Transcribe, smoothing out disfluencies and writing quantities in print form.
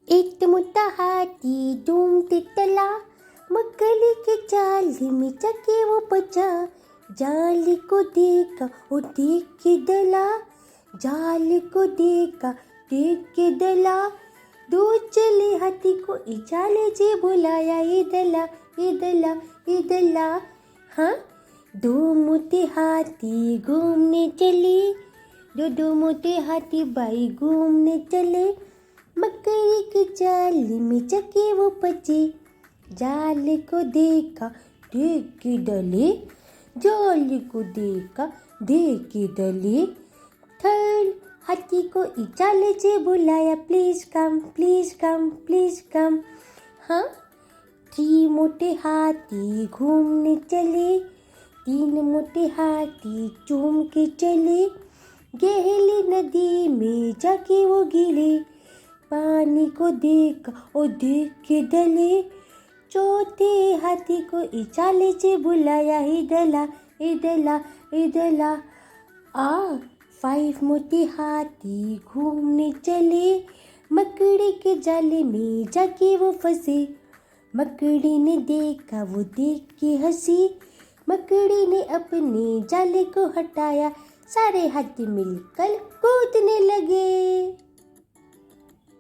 एक मोठा हाती ढूंढते चला, मकड़ी के जाल में चके वो बचा। जाल को देखा वो देख के डला, जाल को देखा देख के डला। दूर चले हाथी को जाले जे बुलाया, इधला इधला इधला। हाँ, दो मोटे हाथी घूमने चले, दो मोटे हाथी भाई घूमने चले। मकड़ी के जाल में चके वो बचे, जाल को देखा देख के डले, जाल को देखा देख के डले। थर्ड हाथी को जाले से बुलाया, please come please come please come. हाँ, तीन मोटे हाथी घूमने चले, तीन मोटे हाथी चूम के चले। गहरी नदी में जाके वो गिरे, पानी को देखा और देख के डले। चौथे हाथी को जाले से बुलाया, इधला इधला इधला। फाइव मोटे हाथी घूमने चले, मकड़ी के जाले में जाके वो फंसे। मकड़ी ने देखा वो देख के हंसी, मकड़ी ने अपने जाले को हटाया। सारे हाथी मिलकर कूदने लगे।